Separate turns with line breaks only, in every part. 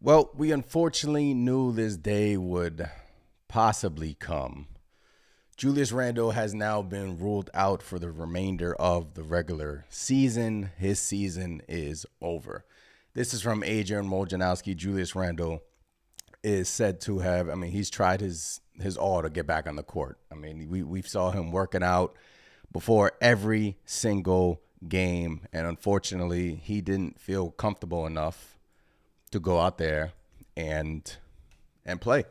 Well, we unfortunately knew this day would possibly come. Julius Randle has now been ruled out for the remainder of the regular season. His season is over. This is from Adrian Wojnarowski. Julius Randle is said to have, he's tried his all to get back on the court. We saw him working out before every single game, and unfortunately, he didn't feel comfortable enough to go out there and play.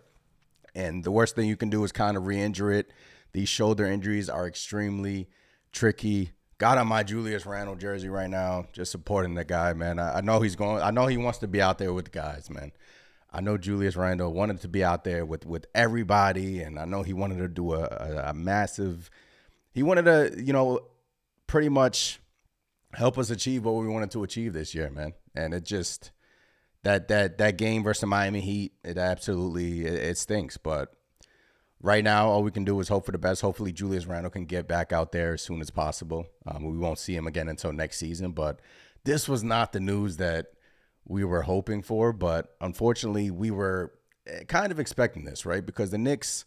And the worst thing you can do is kind of re-injure it. These shoulder injuries are extremely tricky. Got on my Julius Randle jersey right now, just supporting the guy, man. I know he wants to be out there with the guys, man. I know Julius Randle wanted to be out there with everybody, and I know he wanted to do a massive – he wanted to, pretty much help us achieve what we wanted to achieve this year, man. And it just – That game versus the Miami Heat, it stinks. But right now, all we can do is hope for the best. Hopefully, Julius Randle can get back out there as soon as possible. We won't see him again until next season. But this was not the news that we were hoping for. But unfortunately, we were kind of expecting this, right? Because the Knicks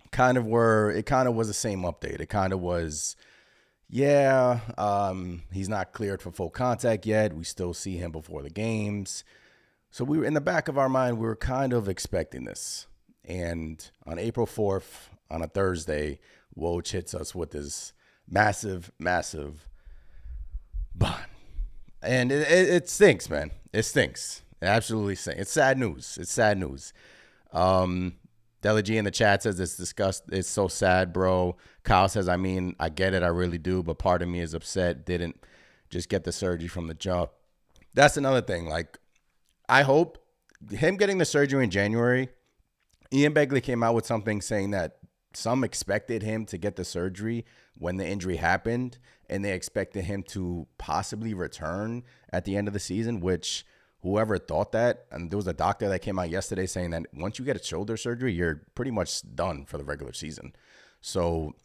it kind of was the same update. It kind of was, he's not cleared for full contact yet. We still see him before the games. So we were in the back of our mind, we were kind of expecting this. And on April 4th, on a Thursday, Woj hits us with this massive, massive bond. And it stinks, man. It stinks. It absolutely stinks. It's sad news. It's sad news. Deli G in the chat says it's so sad, bro. Kyle says, I get it. I really do. But part of me is upset. Didn't just get the surgery from the jump. That's another thing. Like, I hope him getting the surgery in January, Ian Begley came out with something saying that some expected him to get the surgery when the injury happened, and they expected him to possibly return at the end of the season, which whoever thought that, and there was a doctor that came out yesterday saying that once you get a shoulder surgery, you're pretty much done for the regular season. So,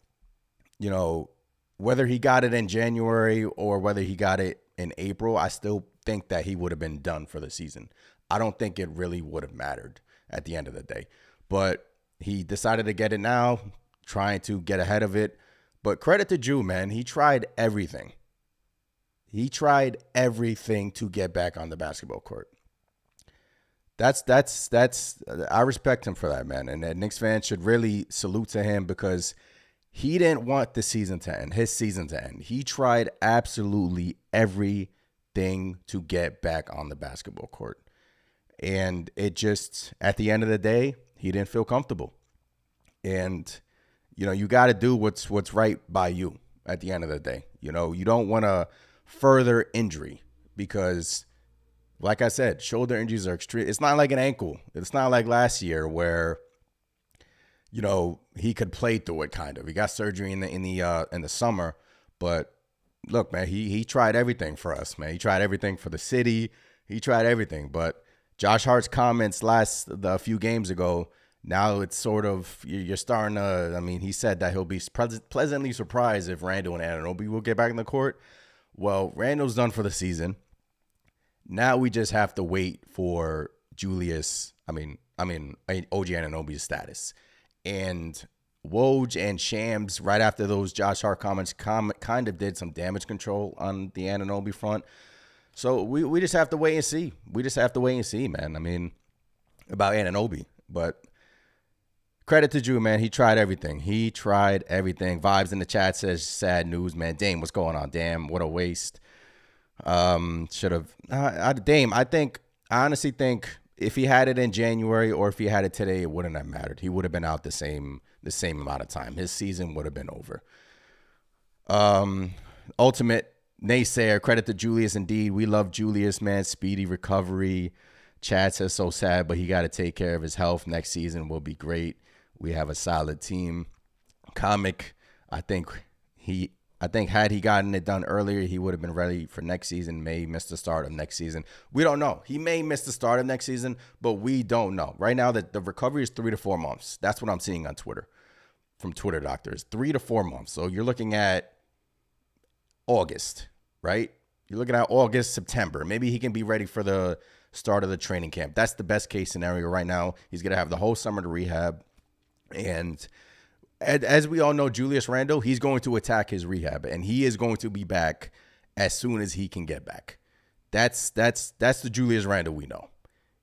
whether he got it in January or whether he got it in April, I still think that he would have been done for the season. I don't think it really would have mattered at the end of the day. But he decided to get it now, trying to get ahead of it. But credit to Ju, man. He tried everything. He tried everything to get back on the basketball court. That's I respect him for that, man. And Knicks fans should really salute to him because he didn't want his season to end. He tried absolutely everything to get back on the basketball court. And it just, at the end of the day, he didn't feel comfortable. And, you got to do what's right by you at the end of the day. You don't want to further injury because, like I said, shoulder injuries are extreme. It's not like an ankle. It's not like last year where, he could play through it kind of. He got surgery in the summer, but look, man, he tried everything for us, man. He tried everything for the city. He tried everything, but Josh Hart's comments a few games ago, now it's sort of, you're starting to, he said that he'll be pleasantly surprised if Randle and Anunoby will get back in the court. Well, Randle's done for the season. Now we just have to wait for OG Anunoby's status. And Woj and Shams, right after those Josh Hart comments, kind of did some damage control on the Anunoby front. So we just have to wait and see. Man. About Anunoby. But credit to Drew, man. He tried everything. Vibes in the chat says sad news, man. Dame, what's going on? Damn, what a waste. Should have. Dame, I honestly think if he had it in January or if he had it today, it wouldn't have mattered. He would have been out the same amount of time. His season would have been over. Ultimate naysayer, credit to Julius. Indeed, we love Julius, man. Speedy recovery. Chad says so sad, but he got to take care of his health. Next season will be great. We have a solid team. Comic, I think had he gotten it done earlier, he would have been ready for next season. May miss the start of next season. We don't know. He may miss the start of next season, but we don't know. Right now, the recovery is 3 to 4 months. That's what I'm seeing on Twitter from Twitter doctors. 3 to 4 months. So you're looking at August, right? You're looking at August, September. Maybe he can be ready for the start of the training camp. That's the best case scenario right now. He's going to have the whole summer to rehab. And as we all know, Julius Randle, he's going to attack his rehab, and he is going to be back as soon as he can get back. That's the Julius Randle we know.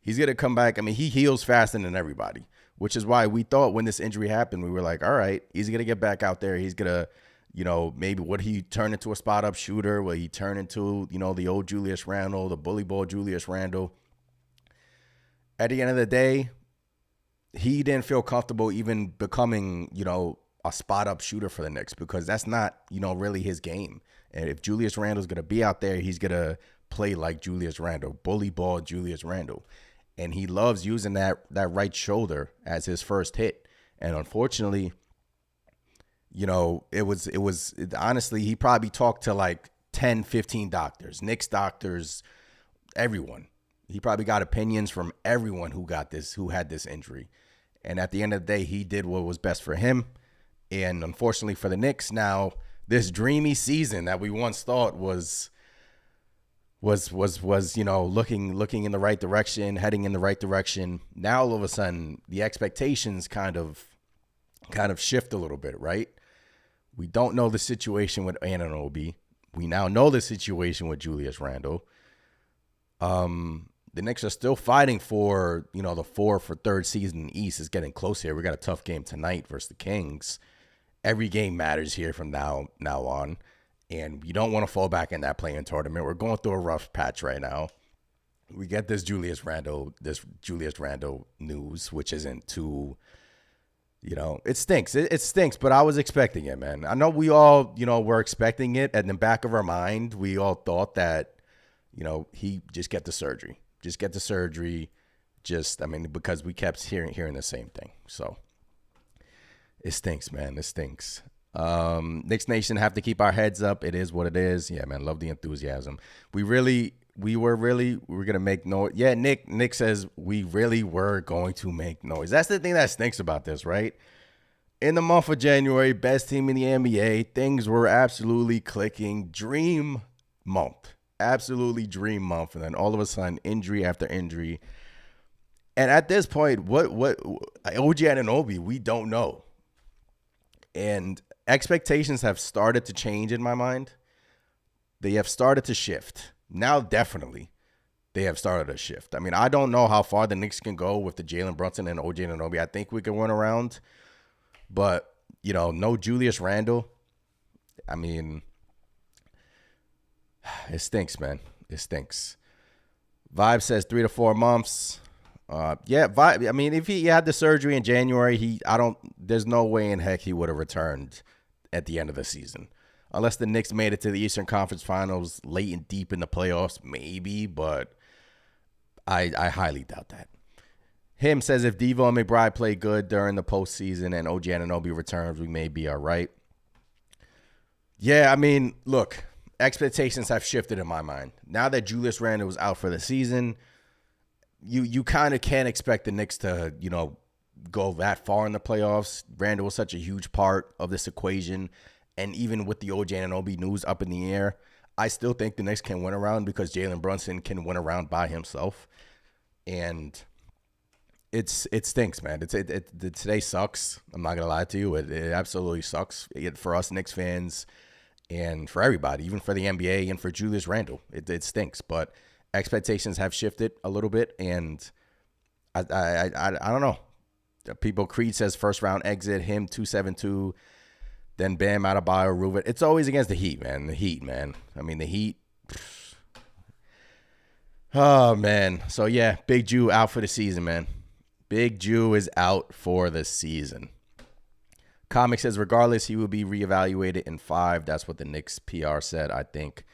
He's going to come back. I mean, he heals faster than everybody, which is why we thought when this injury happened, we were like, all right, he's going to get back out there. He's going to, maybe would he turn into a spot-up shooter? Will he turn into, the old Julius Randle, the bully ball Julius Randle? At the end of the day, he didn't feel comfortable even becoming, a spot-up shooter for the Knicks because that's not, really his game. And if Julius Randle's going to be out there, he's going to play like Julius Randle, bully ball Julius Randle. And he loves using that right shoulder as his first hit. And unfortunately, honestly, he probably talked to like 10, 15 doctors, Knicks doctors, everyone. He probably got opinions from everyone who had this injury. And at the end of the day, he did what was best for him. And unfortunately for the Knicks, now this dreamy season that we once thought was looking in the right direction, heading in the right direction. Now all of a sudden the expectations kind of shift a little bit, right? We don't know the situation with Anunoby. We now know the situation with Julius Randle. The Knicks are still fighting for, the 4 for third seed in the East is getting close here. We got a tough game tonight versus the Kings. Every game matters here from now on. And you don't want to fall back in that play-in tournament. We're going through a rough patch right now. We get this Julius Randle news, which isn't too, it stinks. It stinks, but I was expecting it, man. I know we all, were expecting it. And in the back of our mind, we all thought that, he just get the surgery. Just get the surgery. Because we kept hearing the same thing. So it stinks, man. It stinks. Knicks Nation have to keep our heads up. It is what it is. Yeah, man. Love the enthusiasm. We were going to make noise. Yeah, Nick says we really were going to make noise. That's the thing that stinks about this, right? In the month of January, best team in the NBA, things were absolutely clicking. Dream month. Absolutely dream month. And then all of a sudden, injury after injury. And at this point, what OG Anunoby, we don't know. And expectations have started to change in my mind. They have started to shift. Now, definitely, they have started to shift. I don't know how far the Knicks can go with the Jalen Brunson and OG Anunoby. I think we can run around. But, no Julius Randle. It stinks, man. It stinks. Vibe says 3 to 4 months. Vibe. If he had the surgery in January, there's no way in heck he would have returned at the end of the season. Unless the Knicks made it to the Eastern Conference Finals late and deep in the playoffs, maybe, but I highly doubt that. Him says if Devo and McBride play good during the postseason and OG Anunoby returns, we may be all right. Yeah, look, expectations have shifted in my mind. Now that Julius Randle was out for the season, you kind of can't expect the Knicks to, go that far in the playoffs. Randle was such a huge part of this equation. And even with the OG Anunoby news up in the air, I still think the Knicks can win around because Jalen Brunson can win around by himself. And it stinks, man. Today sucks. I'm not going to lie to you. It absolutely sucks for us Knicks fans and for everybody, even for the NBA and for Julius Randle. It stinks. But expectations have shifted a little bit. And I don't know. People, Creed says first round exit, him 272. Then Bam Adebayo, Rubin. It's always against the Heat, man. The Heat, man. The Heat. Oh, man. So, yeah, Big Jew out for the season, man. Big Jew is out for the season. Comic says, regardless, he will be reevaluated in 5. That's what the Knicks PR said, I think.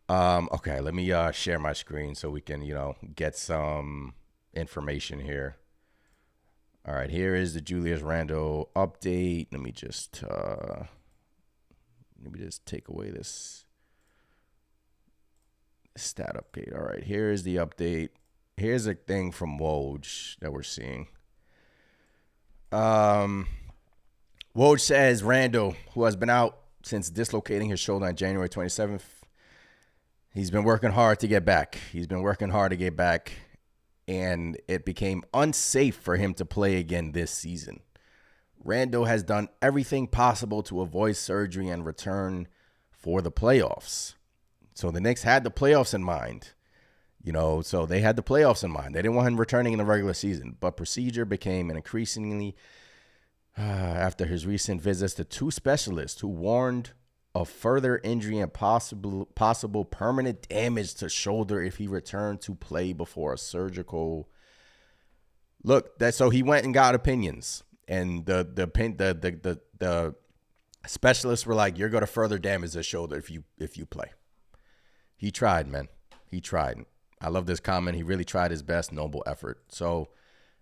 Okay, let me share my screen so we can, get some information here. All right, here is the Julius Randle update. Let me just take away this stat update. All right, here is the update. Here's a thing from Woj that we're seeing. Woj says Randle, who has been out since dislocating his shoulder on January 27th, he's been working hard to get back. And it became unsafe for him to play again this season. Randle has done everything possible to avoid surgery and return for the playoffs. So the Knicks had the playoffs in mind. They had the playoffs in mind. They didn't want him returning in the regular season. But procedure became an increasingly, after his recent visits to two specialists who warned of further injury and possible permanent damage to shoulder if he returned to play before a surgical. Look, so he went and got opinions, and the specialists were like, "You're going to further damage the shoulder if you play." He tried, man. He tried. I love this comment. He really tried his best. Noble effort. So,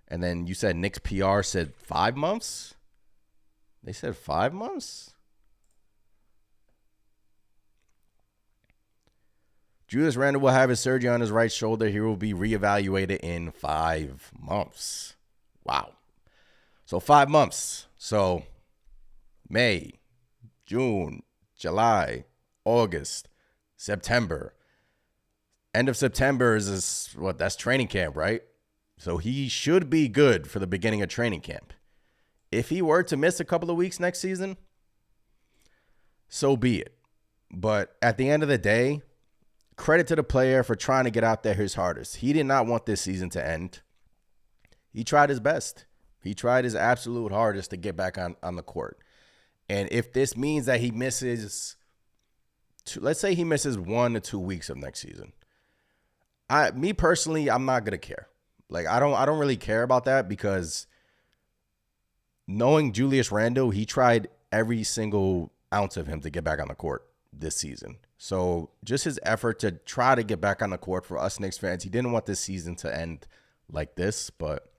and then you said Knicks PR said 5 months. They said 5 months. Julius Randle will have his surgery on his right shoulder. He will be reevaluated in 5 months. Wow. So 5 months. So May, June, July, August, September. End of September is that's training camp, right? So he should be good for the beginning of training camp. If he were to miss a couple of weeks next season, so be it. But at the end of the day, credit to the player for trying to get out there his hardest. He did not want this season to end. He tried his best. He tried his absolute hardest to get back on the court. And if this means that he misses, let's say he misses 1 to 2 weeks of next season, me personally, I'm not gonna care. Like I don't really care about that, because knowing Julius Randle, he tried every single ounce of him to get back on the court this season. So just his effort to try to get back on the court for us Knicks fans. He didn't want this season to end like this, but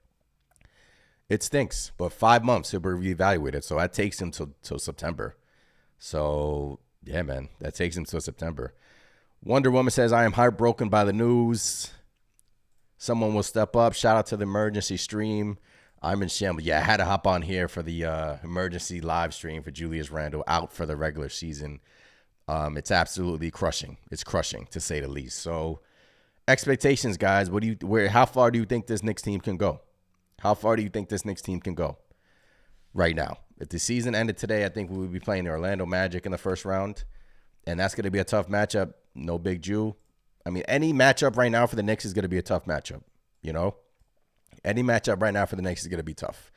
it stinks. But 5 months, he'll be reevaluated. So that takes him till September. So yeah, man, that takes him till September. Wonder Woman says, I am heartbroken by the news. Someone will step up. Shout out to the emergency stream. I'm in shambles. Yeah, I had to hop on here for the emergency live stream for Julius Randle out for the regular season. It's absolutely crushing. It's crushing, to say the least. So, expectations, guys. How far do you think this Knicks team can go? How far do you think this Knicks team can go right now? If the season ended today, I think we would be playing the Orlando Magic in the first round, and that's going to be a tough matchup. No Big Jew. I mean, any matchup right now for the Knicks is going to be a tough matchup. Any matchup right now for the Knicks is going to be tough,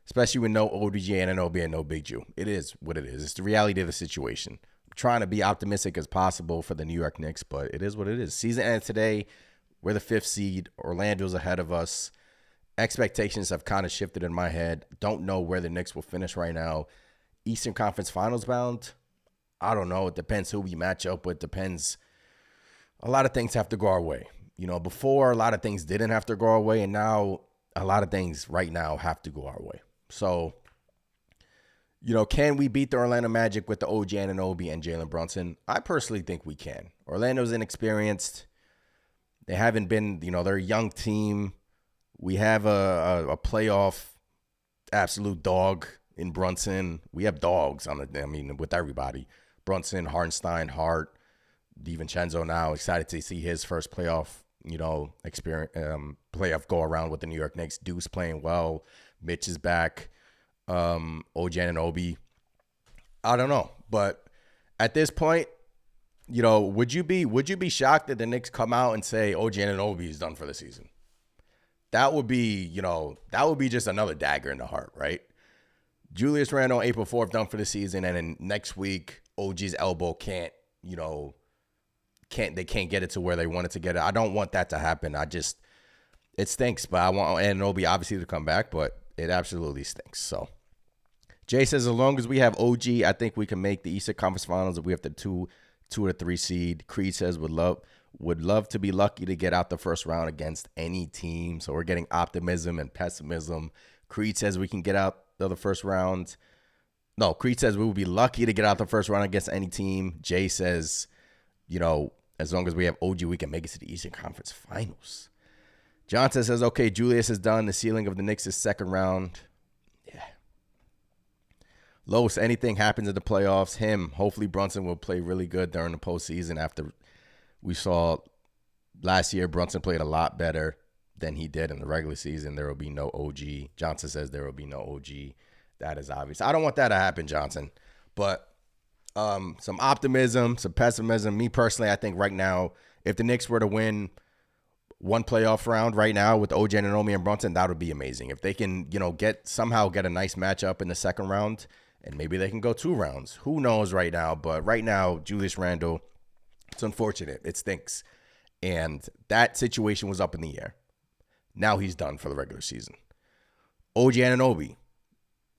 especially with no ODG, Anunoby, and no Big Jew. It is what it is. It's the reality of the situation. Trying to be optimistic as possible for the New York Knicks, but it is what it is. Season ended today. We're the 5th seed. Orlando's ahead of us. Expectations have kind of shifted in my head. Don't know where the Knicks will finish right now. Eastern Conference Finals bound? I don't know. It depends who we match up with. Depends. A lot of things have to go our way. Before, a lot of things didn't have to go our way, and now a lot of things right now have to go our way. So, can we beat the Orlando Magic with the OG Anunoby and Jalen Brunson? I personally think we can. Orlando's inexperienced. They haven't been, they're a young team. We have a playoff absolute dog in Brunson. We have dogs with everybody. Brunson, Hartenstein, Hart, DiVincenzo now. Excited to see his first playoff, experience, playoff go around with the New York Knicks. Deuce playing well. Mitch is back. OG Anunoby. I don't know, but at this point, would you be shocked that the Knicks come out and say OG Anunoby is done for the season? That would be just another dagger in the heart, right? Julius Randle, April 4th, done for the season, and then next week, OG's elbow can't get it to where they want it to get it. I don't want that to happen. It stinks, but I want Anunoby obviously to come back, but it absolutely stinks. So Jay says, as long as we have OG, I think we can make the Eastern Conference Finals if we have the 2 or 3 seed. Creed says would love to be lucky to get out the first round against any team. So we're getting optimism and pessimism Creed says we can get out of the first round. No, Creed says we would be lucky to get out the first round against any team. Jay says, as long as we have OG, we can make it to the Eastern Conference Finals. Johnson says, okay, Julius is done. The ceiling of the Knicks is second round. Yeah. Los, anything happens in the playoffs, hopefully Brunson will play really good during the postseason. After we saw last year, Brunson played a lot better than he did in the regular season. There will be no OG. Johnson says there will be no OG. That is obvious. I don't want that to happen, Johnson. But some optimism, some pessimism. Me personally, I think right now, if the Knicks were to win one playoff round right now with OG Anunoby and Brunson, that would be amazing. If they can, somehow get a nice matchup in the second round, and maybe they can go 2 rounds. Who knows right now? But right now, Julius Randle, it's unfortunate. It stinks. And that situation was up in the air. Now he's done for the regular season. OG Anunoby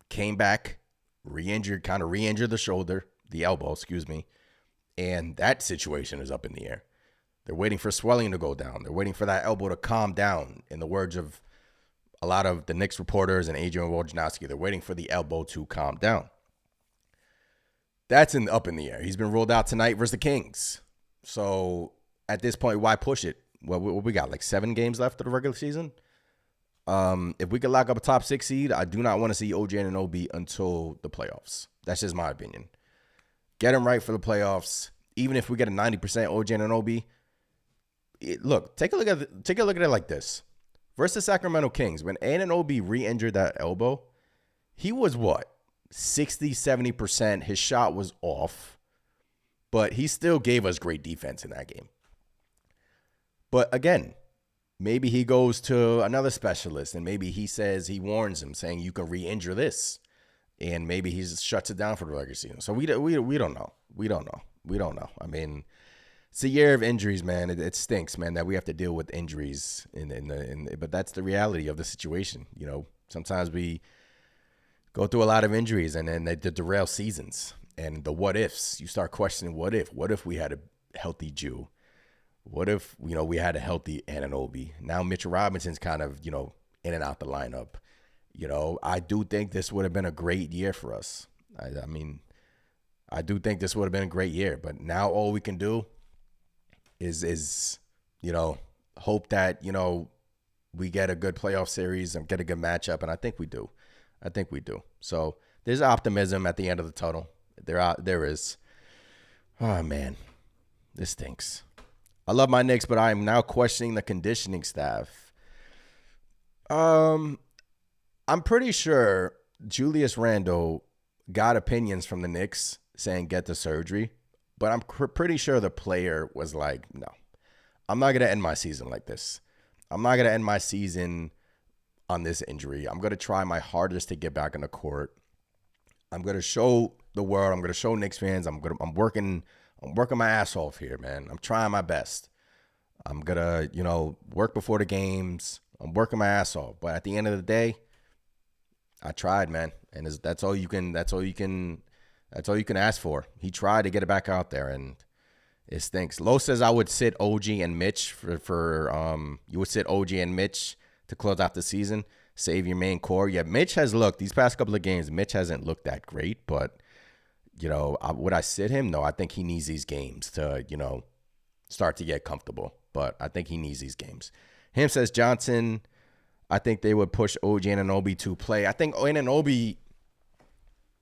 came back, re-injured the elbow, and that situation is up in the air. They're waiting for swelling to go down. They're waiting for that elbow to calm down. In the words of a lot of the Knicks reporters and Adrian Wojnarowski, they're waiting for the elbow to calm down. That's up in the air. He's been ruled out tonight versus the Kings. So at this point, why push it? Well, we got like 7 games left of the regular season. If we could lock up a top 6 seed, I do not want to see OG Anunoby until the playoffs. That's just my opinion. Get him right for the playoffs. Even if we get a 90% OG Anunoby, look, take a look at it like this. Versus the Sacramento Kings, when Anunoby re-injured that elbow, he was what? 60, 70%. His shot was off, but he still gave us great defense in that game. But again, maybe he goes to another specialist and maybe he warns him saying you can re-injure this. And maybe he just shuts it down for the regular season. So we don't know. We don't know. I mean, it's a year of injuries, man. It stinks, man, that we have to deal with injuries. But that's the reality of the situation. Sometimes we go through a lot of injuries and then they derail seasons. And the what ifs, you start questioning what if. What if we had a healthy Jew? What if, we had a healthy Anunoby? Now Mitchell Robinson's kind of, in and out the lineup. I do think this would have been a great year for us. I do think this would have been a great year. But now all we can do is hope that, we get a good playoff series and get a good matchup. And I think we do. So there's optimism at the end of the tunnel. There is. Oh, man. This stinks. I love my Knicks, but I am now questioning the conditioning staff. I'm pretty sure Julius Randle got opinions from the Knicks saying get the surgery, but I'm pretty sure the player was like, no, I'm not going to end my season like this. I'm not going to end my season on this injury. I'm going to try my hardest to get back on the court. I'm going to show the world. I'm going to show Knicks fans. I'm working my ass off here, man. I'm trying my best. I'm going to, work before the games. I'm working my ass off. But at the end of the day, I tried, man. And that's all you can ask for. He tried to get it back out there, and it stinks. Lo says I would sit OG and Mitch you would sit OG and Mitch to close out the season. Save your main core. Yeah, Mitch has looked these past couple of games. Mitch hasn't looked that great, but would I sit him? No, I think he needs these games to, start to get comfortable. But I think he needs these games. Him says Johnson, I think they would push OG Anunoby to play. I think Anunoby,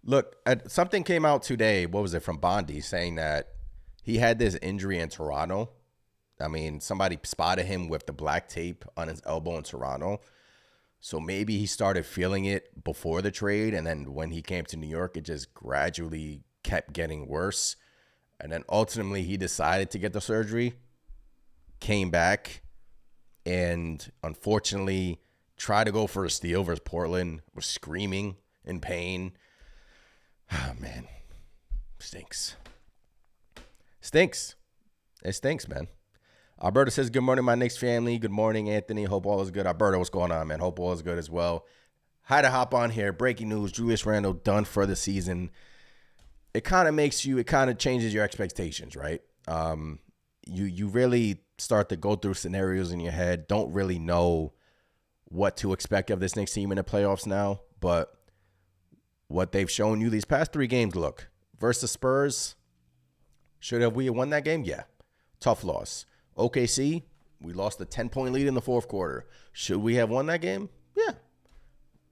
look, something came out today, what was it, from Bondi, saying that he had this injury in Toronto. I mean, somebody spotted him with the black tape on his elbow in Toronto. So maybe he started feeling it before the trade, and then when he came to New York, it just gradually kept getting worse. And then ultimately he decided to get the surgery, came back, and unfortunately tried to go for a steal versus Portland, was screaming in pain. Oh, man. Stinks. It stinks, man. Alberta says, good morning, my Knicks family. Good morning, Anthony. Hope all is good. Alberta, what's going on, man? Hope all is good as well. Had to hop on here. Breaking news, Julius Randle done for the season. It kind of changes your expectations, right? You really start to go through scenarios in your head, don't really know what to expect of this Knicks team in the playoffs now, but what they've shown you these past 3 games, look, versus Spurs, should have we won that game? Yeah. Tough loss. OKC, we lost a 10-point lead in the fourth quarter. Should we have won that game? Yeah.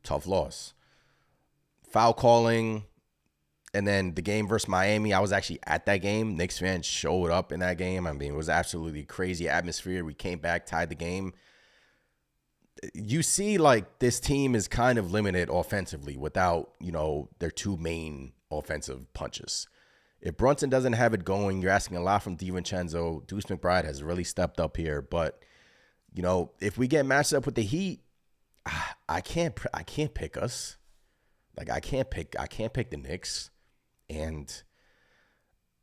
Tough loss. Foul calling, and then the game versus Miami, I was actually at that game. Knicks fans showed up in that game. I mean, it was absolutely crazy atmosphere. We came back, tied the game. You see, like, this team is kind of limited offensively without, their 2 main offensive punches. If Brunson doesn't have it going, you're asking a lot from DiVincenzo. Deuce McBride has really stepped up here. But, if we get matched up with the Heat, I can't pick us. Like, I can't pick the Knicks. And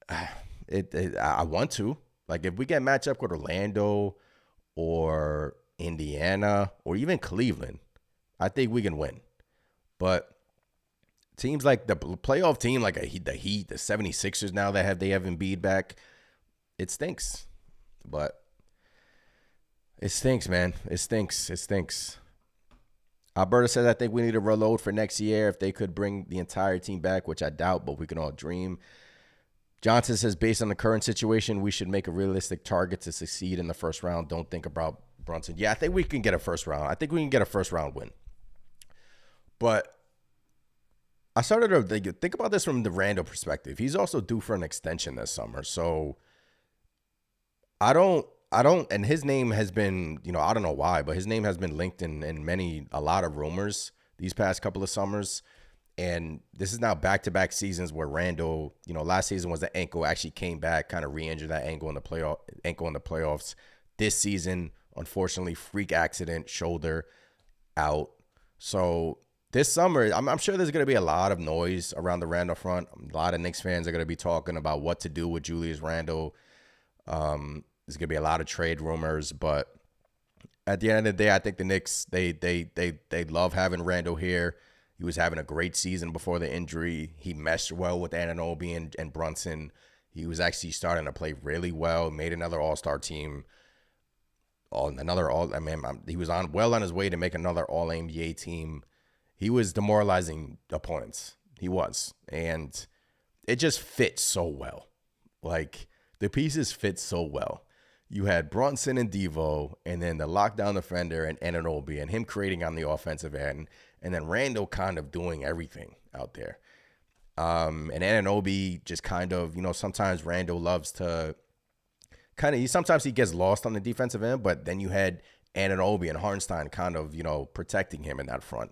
I want to. Like, if we get matched up with Orlando or Indiana or even Cleveland, I think we can win. But teams like the playoff team, like the Heat, the 76ers now that they have Embiid back, it stinks. But it stinks, man. It stinks. Alberta says, I think we need to reload for next year if they could bring the entire team back, which I doubt, but we can all dream. Johnson says, based on the current situation, we should make a realistic target to succeed in the first round. Don't think about Brunson. Yeah, I think we can get a first round. I think we can get a first round win. But I started to think about this from the Randle perspective. He's also due for an extension this summer. So I don't, and his name has been, I don't know why, but his name has been linked in a lot of rumors these past couple of summers. And this is now back-to-back seasons where Randle, last season was the ankle, actually came back, kind of re-injured that ankle in the playoffs. This season, unfortunately, freak accident, shoulder out. So this summer, I'm sure there's going to be a lot of noise around the Randle front. A lot of Knicks fans are going to be talking about what to do with Julius Randle. There's going to be a lot of trade rumors, but at the end of the day, I think the Knicks, they love having Randle here. He was having a great season before the injury. He meshed well with Anunoby and Brunson. He was actually starting to play really well, made another all-star team. He was on his way to make another all-NBA team. He was demoralizing opponents. He was. And it just fits so well. Like, the pieces fit so well. You had Brunson and Devo, and then the lockdown defender and Anunoby, and him creating on the offensive end, and then Randle kind of doing everything out there. And Anunoby just kind of, sometimes Randle loves to sometimes he gets lost on the defensive end, but then you had Anunoby and Hartenstein kind of, protecting him in that front.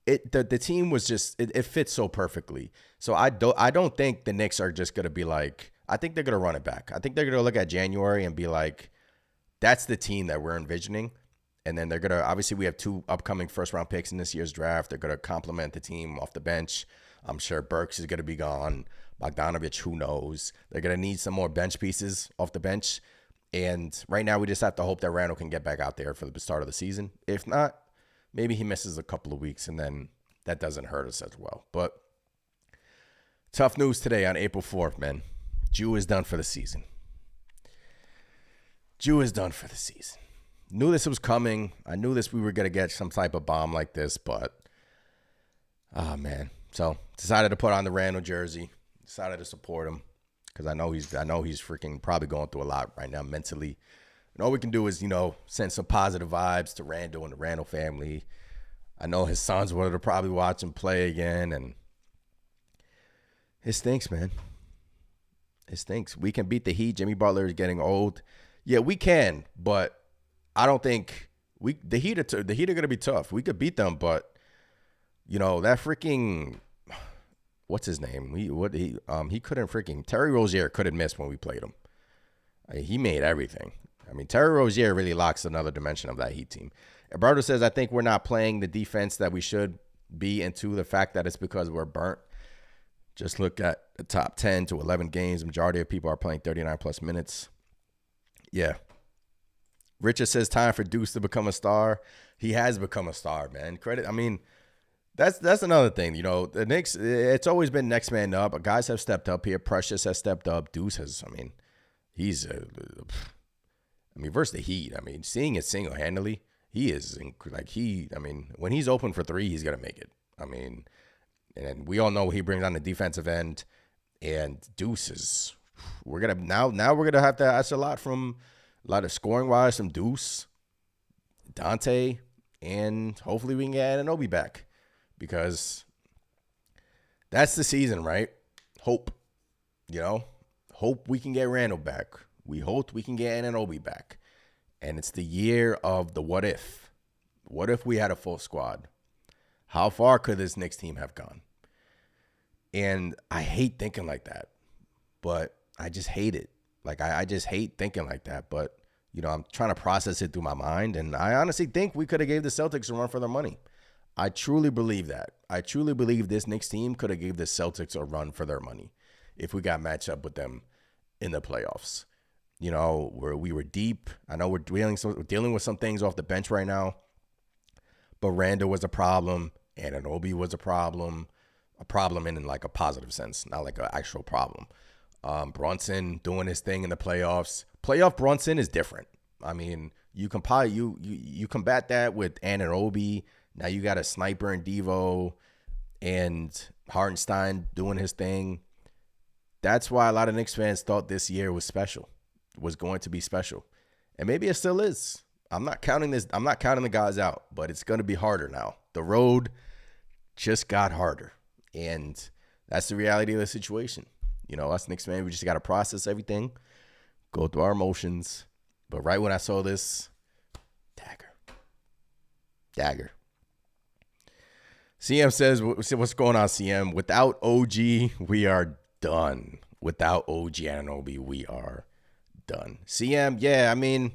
The team was just, it fits so perfectly. So I don't think the Knicks are just going to be like, I think they're going to run it back. I think they're going to look at January and be like, that's the team that we're envisioning. And then they're going to, obviously we have 2 upcoming first-round picks in this year's draft. They're going to complement the team off the bench. I'm sure Burks is going to be gone. Bogdanovich, who knows? They're going to need some more bench pieces off the bench. And right now we just have to hope that Randle can get back out there for the start of the season. If not, maybe he misses a couple of weeks, and then that doesn't hurt us as well. But tough news today on April 4th, man. Jew is done for the season. Knew this was coming. I knew we were going to get some type of bomb like this, but, oh, man. So decided to put on the Randle jersey. Decided to support him because I know he's freaking probably going through a lot right now mentally. And all we can do is, send some positive vibes to Randle and the Randle family. I know his sons wanted to probably watch him play again, and it stinks, man. It stinks. We can beat the Heat. Jimmy Butler is getting old. Yeah, we can, but I don't think the Heat are going to be tough. We could beat them, but that freaking what's his name? He couldn't freaking Terry Rozier couldn't miss when we played him. He made everything. I mean, Terry Rozier really locks another dimension of that Heat team. Alberto says, I think we're not playing the defense that we should be, into the fact that it's because we're burnt. Just look at the top 10 to 11 games. The majority of people are playing 39-plus minutes. Yeah. Richard says, time for Deuce to become a star. He has become a star, man. Credit. I mean, that's another thing. The Knicks, it's always been next man up. Guys have stepped up here. Precious has stepped up. Deuce has, he's, versus the Heat. Seeing it single-handedly, He is I mean, when he's open for three, he's gonna make it. I mean, and we all know he brings on the defensive end, and Deuce we're gonna we're gonna have to ask a lot of scoring wise from Deuce, Dante, and hopefully we can get Anunoby back, because that's the season, right? Hope, hope we can get Randle back. We hope we can get Anunoby back. And it's the year of the what if. What if we had a full squad? How far could this Knicks team have gone? And I hate thinking like that, but I just hate it. Like, I just hate thinking like that. But, I'm trying to process it through my mind. And I honestly think we could have gave the Celtics a run for their money. I truly believe that. I truly believe this Knicks team could have gave the Celtics a run for their money if we got matched up with them in the playoffs. Where we were deep. I know we're dealing with some things off the bench right now, but Randle was a problem, and Anunoby was a problem in like a positive sense, not like an actual problem. Brunson doing his thing in the playoffs. Playoff Brunson is different. I mean, you combat that with Anunoby. Now you got a sniper in Devo and Hartenstein doing his thing. That's why a lot of Knicks fans thought this year was going to be special. And maybe it still is. I'm not counting the guys out, but it's going to be harder now. The road just got harder. And that's the reality of the situation. Us Knicks fans, we just got to process everything, go through our emotions. But right when I saw this, dagger. CM says, what's going on, CM? Without OG, we are done. Without OG Anunoby, we are done. CM, yeah, I mean,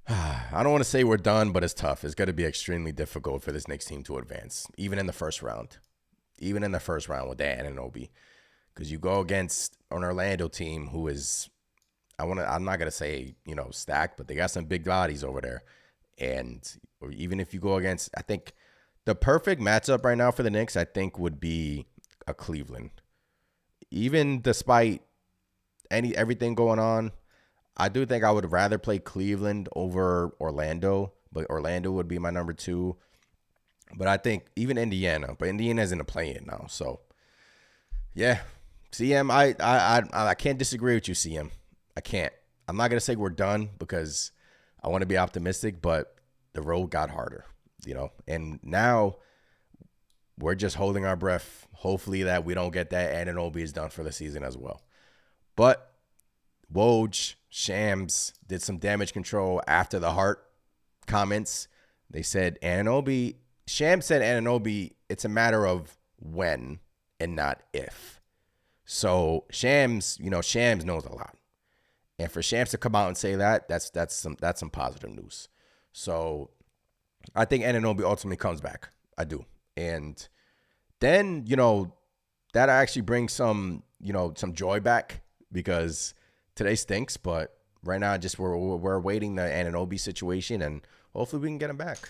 I don't want to say we're done, but it's tough. It's going to be extremely difficult for this Knicks team to advance, even in the first round. Even in the first round with that Anunoby. Because you go against an Orlando team who is, I'm not going to say, stacked, but they got some big bodies over there. And even if you go against, I think the perfect matchup right now for the Knicks, I think, would be a Cleveland. Even despite everything going on, I do think I would rather play Cleveland over Orlando, but Orlando would be my number 2. But I think even Indiana, but Indiana's in the play-in now. So, yeah, CM, I can't disagree with you, CM. I can't. I'm not going to say we're done because I want to be optimistic, but the road got harder, And now we're just holding our breath. Hopefully that we don't get that Anunoby is done for the season as well. But Woj, Shams did some damage control after the Hart comments. They said Shams said Anunoby, it's a matter of when and not if. So Shams knows a lot. And for Shams to come out and say that's some positive news. So I think Anunoby ultimately comes back. I do. And then, that actually brings some joy back, because today stinks, but right now just we're awaiting the Anunoby situation, and hopefully we can get him back.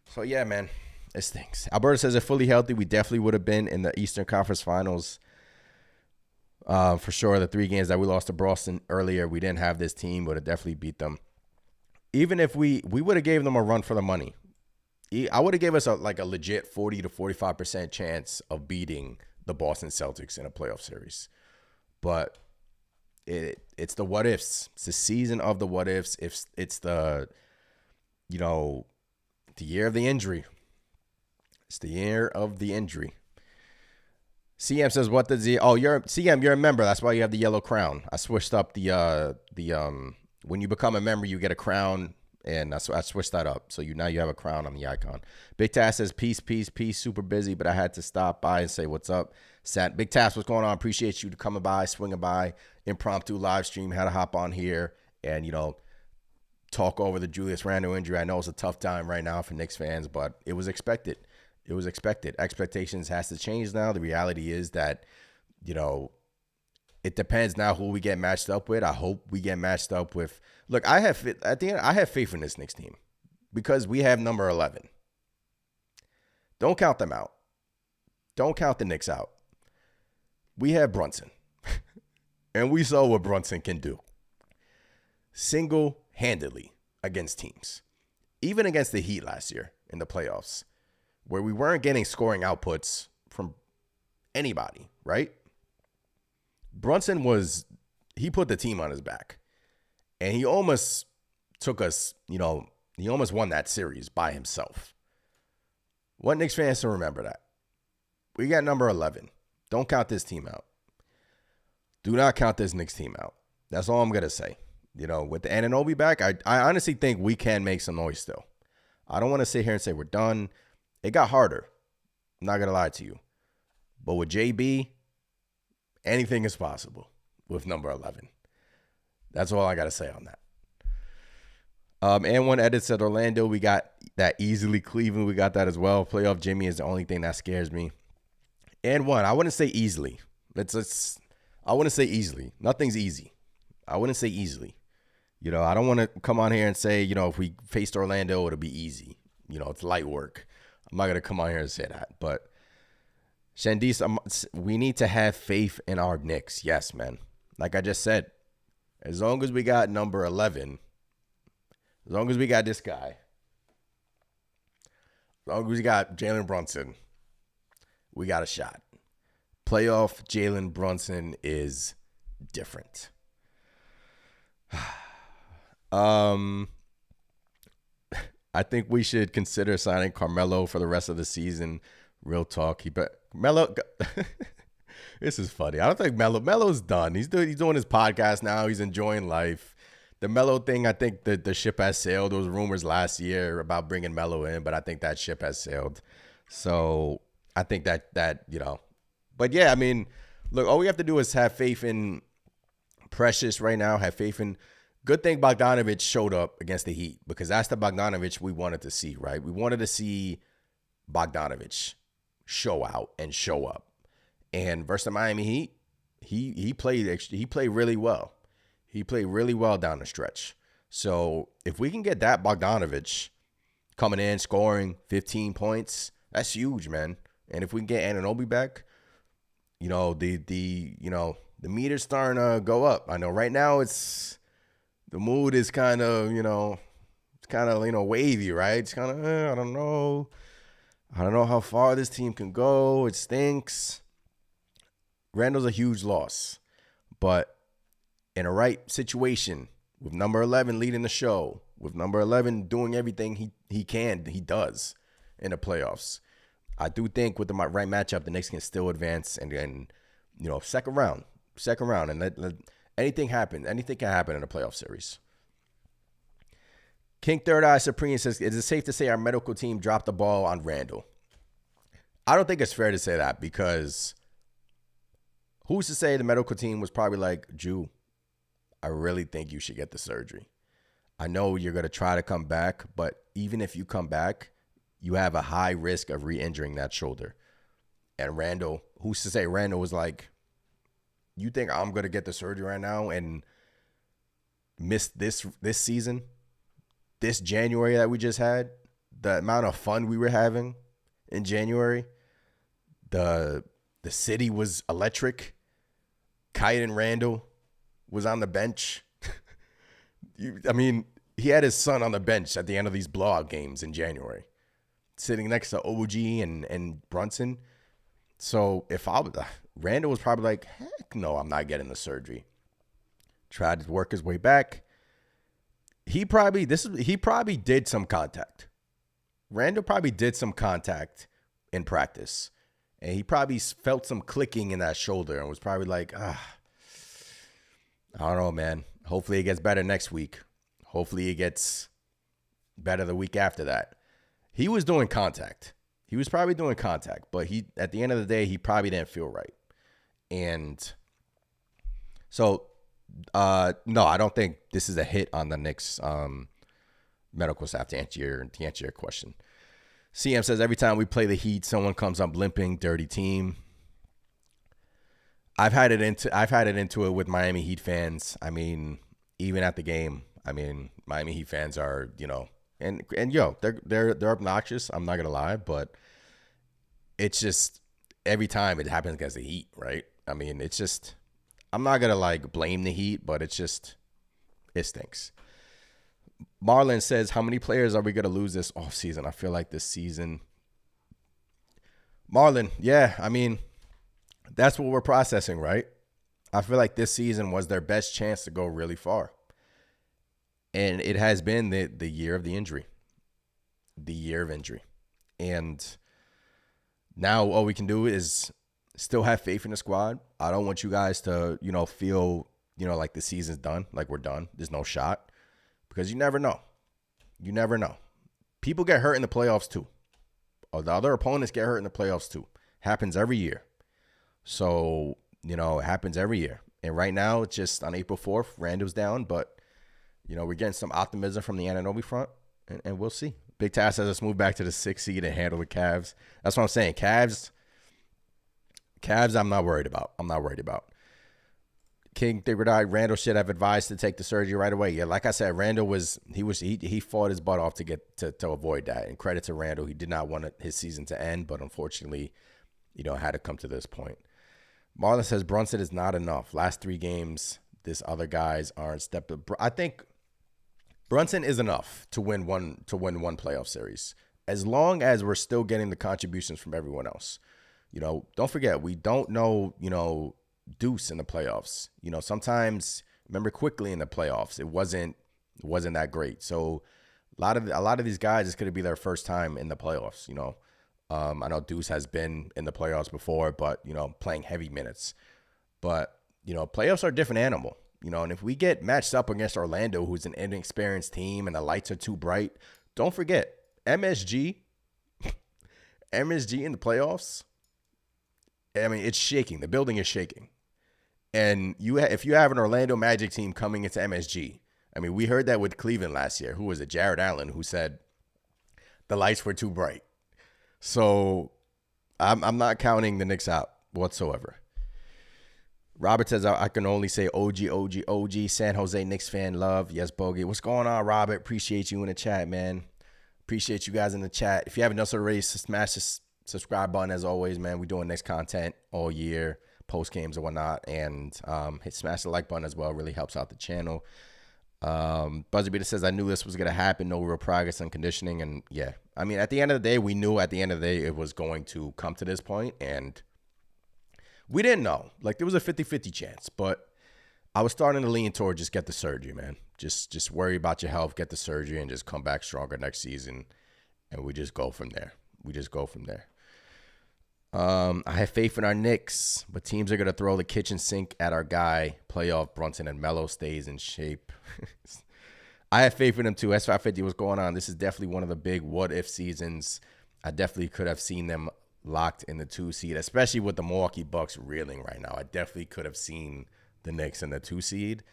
So yeah, man, it stinks. Alberta says if fully healthy, we definitely would have been in the Eastern Conference Finals. For sure, the 3 games that we lost to Boston earlier, we didn't have this team, would have definitely beat them. Even if we would have gave them a run for the money. I would have gave us a legit 40 to 45% chance of beating the Boston Celtics in a playoff series. But it's the what ifs. It's the season of the what ifs. If it's the year of the injury. It's the year of the injury. CM says, "What does he?" Oh, you're a member. That's why you have the yellow crown. I switched up the when you become a member, you get a crown, and I switched that up. So now you have a crown on the icon. Big Tass says, "Peace, peace, peace. Super busy, but I had to stop by and say what's up." Big Tass, what's going on? Appreciate you coming by, swinging by. Impromptu live stream. Had to hop on here and talk over the Julius Randle injury. I know it's a tough time right now for Knicks fans, but it was expected. It was expected. Expectations has to change now. The reality is that, it depends now who we get matched up with. I hope we get matched up with. Look, I have faith in this Knicks team because we have number 11. Don't count them out. Don't count the Knicks out. We have Brunson, and we saw what Brunson can do single-handedly against teams, even against the Heat last year in the playoffs, where we weren't getting scoring outputs from anybody, right? Brunson he put the team on his back, and he almost took us, he almost won that series by himself. Want Knicks fans to remember that. We got number 11. Don't count this team out. Do not count this Knicks team out. That's all I'm going to say. With the Anunoby back, I honestly think we can make some noise still. I don't want to sit here and say we're done. It got harder. I'm not going to lie to you. But with JB, anything is possible with number 11. That's all I got to say on that. And one edit said Orlando, we got that easily. Cleveland, we got that as well. Playoff Jimmy is the only thing that scares me. And one, I wouldn't say easily. I wouldn't say easily. Nothing's easy. I wouldn't say easily. I don't want to come on here and say, if we faced Orlando, it'll be easy. It's light work. I'm not going to come on here and say that. But Shandis, we need to have faith in our Knicks. Yes, man. Like I just said, as long as we got number 11, as long as we got this guy, as long as we got Jalen Brunson, we got a shot. Playoff Jalen Brunson is different. I think we should consider signing Carmelo for the rest of the season. Real talk. Melo. This is funny. I don't think Melo's done. He's doing his podcast now. He's enjoying life. The Melo thing, I think the ship has sailed. There was rumors last year about bringing Melo in, but I think that ship has sailed. So I think that. But yeah, I mean, look, all we have to do is have faith in Precious right now. Have faith in. Good thing Bogdanovich showed up against the Heat, because that's the Bogdanovich we wanted to see, right? We wanted to see Bogdanovich show out and show up. And versus the Miami Heat, he played really well. He played really well down the stretch. So if we can get that Bogdanovich coming in, scoring 15 points, that's huge, man. And if we can get Anunoby back, the meter's starting to go up. I know right now the mood is kind of, wavy, right? It's kind of, I don't know. I don't know how far this team can go. It stinks. Randle's a huge loss. But in a right situation, with number 11 leading the show, with number 11 doing everything he does in the playoffs, I do think with the right matchup, the Knicks can still advance and second round, and let anything happen. Anything can happen in a playoff series. King Third Eye Supreme says, is it safe to say our medical team dropped the ball on Randle? I don't think it's fair to say that, because who's to say the medical team was probably like, Jew, I really think you should get the surgery. I know you're going to try to come back, but even if you come back, you have a high risk of re-injuring that shoulder. And Randle, who's to say Randle was like, you think I'm going to get the surgery right now and miss this season, this January that we just had, the amount of fun we were having in January, the city was electric. Kite and Randle was on the bench. He had his son on the bench at the end of these blowout games in January, sitting next to OG and Brunson. So if Randle was probably like, heck no, I'm not getting the surgery. Tried to work his way back. He probably did some contact. Randle probably did some contact in practice. And he probably felt some clicking in that shoulder and was probably like, I don't know, man. Hopefully it gets better next week. Hopefully it gets better the week after that. He was doing contact. He was probably doing contact, but at the end of the day, he probably didn't feel right. And so, no, I don't think this is a hit on the Knicks medical staff, to answer your question. CM says, every time we play the Heat, someone comes up limping, dirty team. I've had it into it with Miami Heat fans. I mean, even at the game, Miami Heat fans are, and they're obnoxious. I'm not gonna lie, but it's just every time it happens against the Heat, right? It's just, I'm not gonna blame the Heat, but it stinks. Marlon says, how many players are we going to lose this offseason? I feel like this season. Marlon, yeah, I mean, that's what we're processing, right? I feel like this season was their best chance to go really far. And it has been the year of the injury. The year of injury. And now all we can do is still have faith in the squad. I don't want you guys to, feel, like the season's done, like we're done. There's no shot. Because you never know. You never know. People get hurt in the playoffs too. Or the other opponents get hurt in the playoffs too. Happens every year. So, it happens every year. And right now, it's just on April 4th, Randle's down. But, we're getting some optimism from the Anunoby front. And we'll see. Big Task says let's move back to the 6th seed and handle the Cavs. That's what I'm saying. Cavs, I'm not worried about. King Thigridai, Randle should have advised to take the surgery right away. Yeah, like I said, Randle he fought his butt off to get to avoid that. And credit to Randle, he did not want his season to end, but unfortunately, had to come to this point. Marlon says Brunson is not enough. Last 3 games, this other guys aren't stepped up. I think Brunson is enough to win one playoff series, as long as we're still getting the contributions from everyone else. Don't forget, we don't know, Deuce in the playoffs. Sometimes, remember, quickly in the playoffs, it wasn't that great. So a lot of these guys, it's going to be their first time in the playoffs. I know Deuce has been in the playoffs before, but playing heavy minutes. But playoffs are a different animal. And if we get matched up against Orlando, who's an inexperienced team, and the lights are too bright, don't forget MSG in the playoffs. I mean, it's shaking. The building is shaking. And if you have an Orlando Magic team coming into MSG, I mean, we heard that with Cleveland last year. Who was it? Jared Allen, who said the lights were too bright. So I'm not counting the Knicks out whatsoever. Robert says, I can only say OG, San Jose Knicks fan love. Yes, Bogey. What's going on, Robert? Appreciate you in the chat, man. Appreciate you guys in the chat. If you haven't done so already, smash the subscribe button as always, man. We're doing Knicks content all year, post games and whatnot. And smash the like button as well. Really helps out the channel. Buzzer Beater says, I knew this was going to happen. No real progress on conditioning. And yeah, I mean, at the end of the day, we knew at the end of the day it was going to come to this point. And we didn't know. Like, there was a 50-50 chance. But I was starting to lean toward just get the surgery, man. Just worry about your health, get the surgery, and just come back stronger next season. And we just go from there. I have faith in our Knicks, but teams are going to throw the kitchen sink at our guy, playoff Brunson, and Melo stays in shape. I have faith in him too. S550, what's going on? This is definitely one of the big what-if seasons. I definitely could have seen them locked in the 2 seed, especially with the Milwaukee Bucks reeling right now. I definitely could have seen the Knicks in the 2 seed.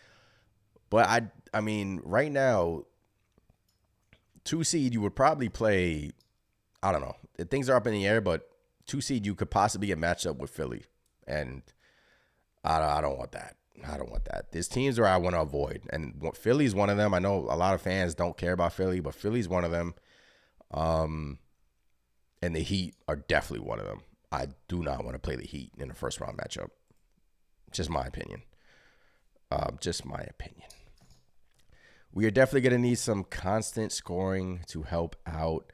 But, I mean, right now, 2 seed, you would probably play, I don't know. Things are up in the air, but 2 seed, you could possibly get matched up with Philly. And I don't want that. There's teams where I want to avoid. And Philly's one of them. I know a lot of fans don't care about Philly, but Philly's one of them. And the Heat are definitely one of them. I do not want to play the Heat in a first-round matchup. Just my opinion. We are definitely going to need some constant scoring to help out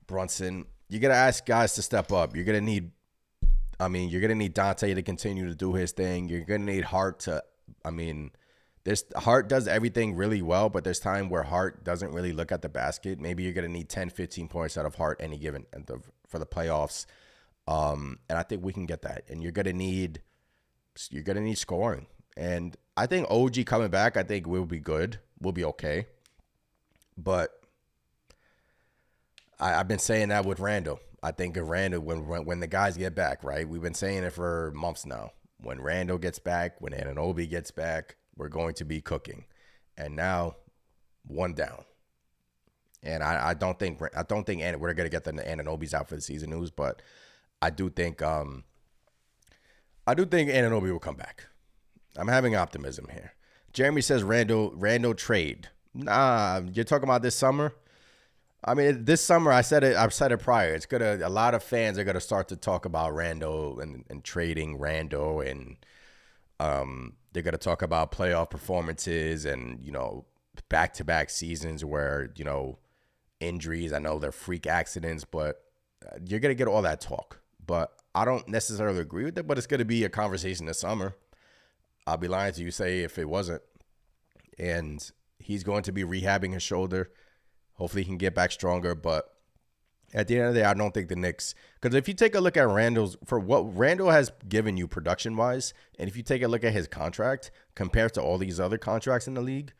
Brunson. You're going to ask guys to step up. You're going to need Dante to continue to do his thing. You're going to need Hart to, Hart does everything really well, but there's time where Hart doesn't really look at the basket. Maybe you're going to need 10, 15 points out of Hart any given for the playoffs. And I think we can get that. And you're going to need scoring. And I think OG coming back, I think we'll be good. We'll be okay. But I've been saying that with Randle. I think of Randle when the guys get back, right? We've been saying it for months now. When Randle gets back, when Anunoby gets back, we're going to be cooking. And now, one down. And I don't think we're going to get the Anunobys out for the season news, but I do think Anunoby will come back. I'm having optimism here. Jeremy says Randle trade. Nah, you're talking about this summer? I mean, this summer, I've said it prior. A lot of fans are gonna start to talk about Randle and trading Randle, and they're gonna talk about playoff performances and back-to-back seasons where, injuries, I know they're freak accidents, but you're going to get all that talk. But I don't necessarily agree with it, but it's going to be a conversation this summer. I'll be lying to you say if it wasn't. And he's going to be rehabbing his shoulder. Hopefully he can get back stronger. But at the end of the day, I don't think the Knicks, because if you take a look at for what Randle has given you production-wise, and if you take a look at his contract compared to all these other contracts in the league,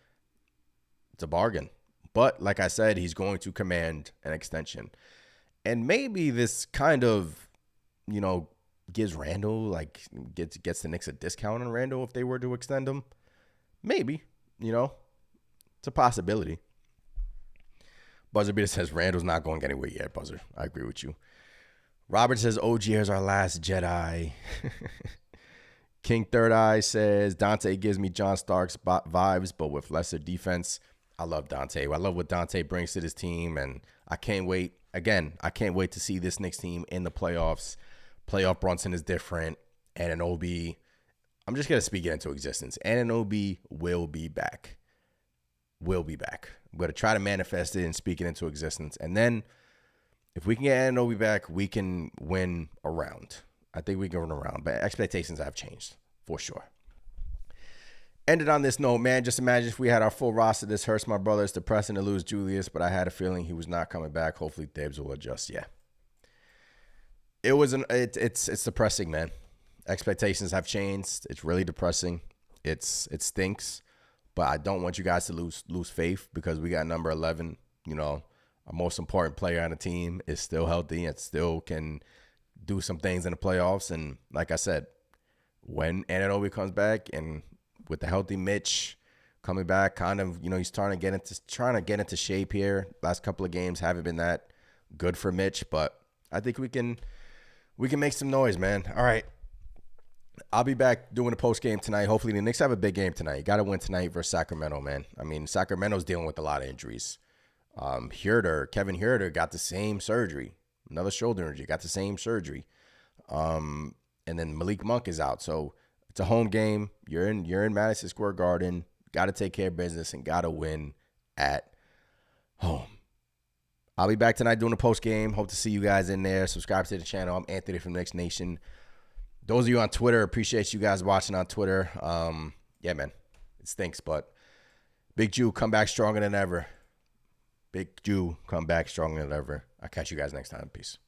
it's a bargain. But like I said, he's going to command an extension. And maybe this kind of, gives Randle, gets the Knicks a discount on Randle if they were to extend him. Maybe, it's a possibility. Buzzer Beater says Randle's not going anywhere yet, Buzzer. I agree with you. Robert says OG is our last Jedi. King Third Eye says Dante gives me John Starks vibes, but with lesser defense. I love Dante. I love what Dante brings to this team, and I can't wait. Again, I can't wait to see this Knicks team in the playoffs. Playoff Brunson is different. Anunoby, I'm just going to speak it into existence. Anunoby will be back. Will be back. I'm going to try to manifest it and speak it into existence. And then if we can get Anunoby back, we can win a round. I think we can win a round. But expectations have changed, for sure. Ended on this note, man. Just imagine if we had our full roster. This hurts my brother. It's depressing to lose Julius, but I had a feeling he was not coming back. Hopefully Debs will adjust. Yeah. It's depressing, man. Expectations have changed. It's really depressing. It stinks. But I don't want you guys to lose faith because we got number 11. Our most important player on the team is still healthy and still can do some things in the playoffs. And like I said, when Anunoby comes back and with the healthy Mitch coming back, kind of, he's trying to get into shape here. Last couple of games haven't been that good for Mitch, but I think we can make some noise, man. All right. I'll be back doing a post game tonight. Hopefully the Knicks have a big game tonight. You got to win tonight versus Sacramento, man. I mean, Sacramento's dealing with a lot of injuries. Kevin Huerter got the same surgery. Another shoulder injury, got the same surgery. And then Malik Monk is out. So it's a home game. You're in Madison Square Garden. Got to take care of business and got to win at home. I'll be back tonight doing a post game. Hope to see you guys in there. Subscribe to the channel. I'm Anthony from Knicks Nation. Those of you on Twitter, appreciate you guys watching on Twitter. Yeah, man, it stinks, but Big Jew come back stronger than ever. Big Jew come back stronger than ever. I'll catch you guys next time. Peace.